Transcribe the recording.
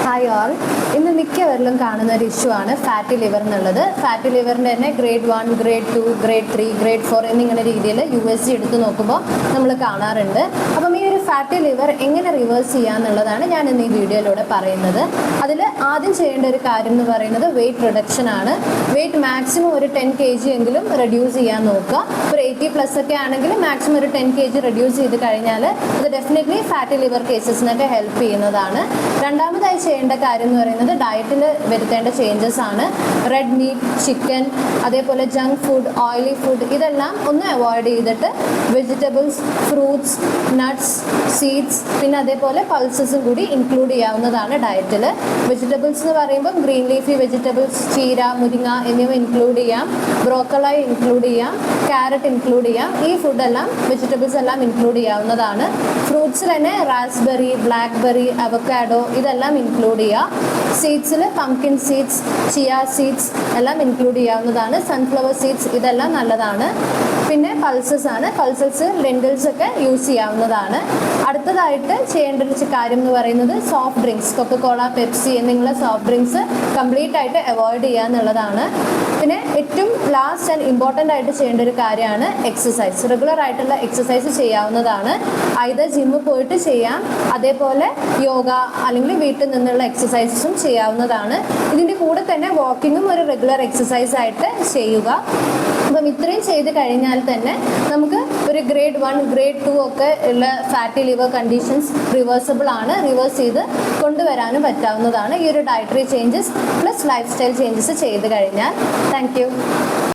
Hi all. ഇന്ന് മിക്കവരിലും കാണുന്ന ഒരു ഇഷ്യൂ ആണ് ഫാറ്റി ലിവർ എന്നുള്ളത്. ഫാറ്റി ലിവറിൻ്റെ തന്നെ ഗ്രേഡ് 1, ഗ്രേഡ് 2, ഗ്രേഡ് 3, ഗ്രേഡ് 4 എന്നിങ്ങനെ രീതിയിൽ USG എടുത്ത് നോക്കുമ്പോൾ നമ്മൾ കാണാറുണ്ട്. അപ്പം ഈ ഒരു ഫാറ്റി ലിവർ എങ്ങനെ റിവേഴ്സ് ചെയ്യാന്നുള്ളതാണ് ഞാൻ ഇന്ന് ഈ വീഡിയോയിലൂടെ പറയുന്നത്. അതിൽ ആദ്യം ചെയ്യേണ്ട ഒരു കാര്യം എന്ന് പറയുന്നത് വെയിറ്റ് റിഡക്ഷൻ ആണ്. വെയിറ്റ് മാക്സിമം ഒരു 10 kg എങ്കിലും റെഡ്യൂസ് ചെയ്യാൻ നോക്കുക. ഒരു 80+ ഒക്കെ ആണെങ്കിൽ മാക്സിമം ഒരു 10 kg റെഡ്യൂസ് ചെയ്ത് കഴിഞ്ഞാൽ അത് ഡെഫിനറ്റ്ലി ഫാറ്റി ലിവർ കേസസിനൊക്കെ ഹെൽപ്പ് ചെയ്യുന്നതാണ്. രണ്ടാമതായി ചെയ്യേണ്ട കാര്യം എന്ന് പറയുന്നത് ഡയറ്റിൽ വരുത്തേണ്ട ചേഞ്ചസ് ആണ്. റെഡ് മീറ്റ്, ചിക്കൻ, അതേപോലെ ജങ്ക് ഫുഡ്, ഓയിലി ഫുഡ് ഇതെല്ലാം ഒന്ന് അവോയ്ഡ് ചെയ്തിട്ട് വെജിറ്റബിൾസ്, ഫ്രൂട്ട്സ്, നട്ട്സ്, സീഡ്സ് പിന്നെ അതേപോലെ പൾസസും കൂടി ഇൻക്ലൂഡ് ചെയ്യാവുന്നതാണ് ഡയറ്റിൽ. വെജിറ്റബിൾസ് എന്ന് പറയുമ്പോൾ ഗ്രീൻ ലീഫി വെജിറ്റബിൾസ്, ചീര, മുരിങ്ങ എന്നിവ ഇൻക്ലൂഡ് ചെയ്യാം. ബ്രോക്കോളി ഇൻക്ലൂഡ് ചെയ്യാം, ക്യാരറ്റ് ഇൻക്ലൂഡ് ചെയ്യാം. ഈ ഫുഡെല്ലാം വെജിറ്റബിൾസ് എല്ലാം ഇൻക്ലൂഡ് ചെയ്യാവുന്നതാണ്. ഫ്രൂട്ട്സിൽ തന്നെ റാസ്ബെറി, ബ്ലാക്ക്ബെറി, അവക്കാഡോ ഇതെല്ലാം ഇൻക്ലൂഡ് ചെയ്യുക. സീഡ്സിൽ പംകിൻ സീഡ്സ്, ചിയ സീഡ്സ് എല്ലാം ഇൻക്ലൂഡ് ചെയ്യാവുന്നതാണ്. സൺഫ്ലവർ സീഡ്സ് ഇതെല്ലാം നല്ലതാണ്. പിന്നെ പൾസസ് ആണ്. പൾസസ്, ലെൻറ്റിൽസ് ഒക്കെ യൂസ് ചെയ്യാവുന്നതാണ്. അടുത്തതായിട്ട് ചെയ്യേണ്ട ഒരു കാര്യം എന്ന് പറയുന്നത് സോഫ്റ്റ് ഡ്രിങ്ക്സ്, കൊക്കക്കോള, പെപ്സി എന്നിങ്ങനെയുള്ള സോഫ്റ്റ് ഡ്രിങ്ക്സ് കംപ്ലീറ്റ് ആയിട്ട് അവോയ്ഡ് ചെയ്യുക എന്നുള്ളതാണ്. പിന്നെ ഏറ്റവും ലാസ്റ്റ് ആൻഡ് ഇമ്പോർട്ടൻ്റ് ആയിട്ട് ചെയ്യേണ്ട ഒരു കാര്യമാണ് എക്സസൈസ്. റെഗുലർ ആയിട്ടുള്ള എക്സസൈസ് ചെയ്യാവുന്നതാണ്. ഐദർ ജിമ്മിൽ പോയിട്ട് ചെയ്യാം, അതേപോലെ യോഗ അല്ലെങ്കിൽ വീട്ടിൽ നിന്നുള്ള എക്സസൈസും ചെയ്യാവുന്നതാണ്. ഇതിൻ്റെ കൂടെ തന്നെ വാക്കിങ്ങും ഒരു റെഗുലർ എക്സസൈസ് ആയിട്ട് ചെയ്യുക. അപ്പം ഇത്രയും ചെയ്ത് കഴിഞ്ഞാൽ തന്നെ നമുക്ക് ഒരു ഗ്രേഡ് 1, ഗ്രേഡ് 2 ഒക്കെ ഉള്ള ഫാറ്റി ലിവർ കണ്ടീഷൻസ് റിവേഴ്സിബിൾ ആണ്. റിവേഴ്സ് ചെയ്ത് കൊണ്ടുവരാനും പറ്റാവുന്നതാണ് ഈ ഒരു dietary changes plus life style changes ചെയ്ത് കഴിഞ്ഞാൽ. Thank you.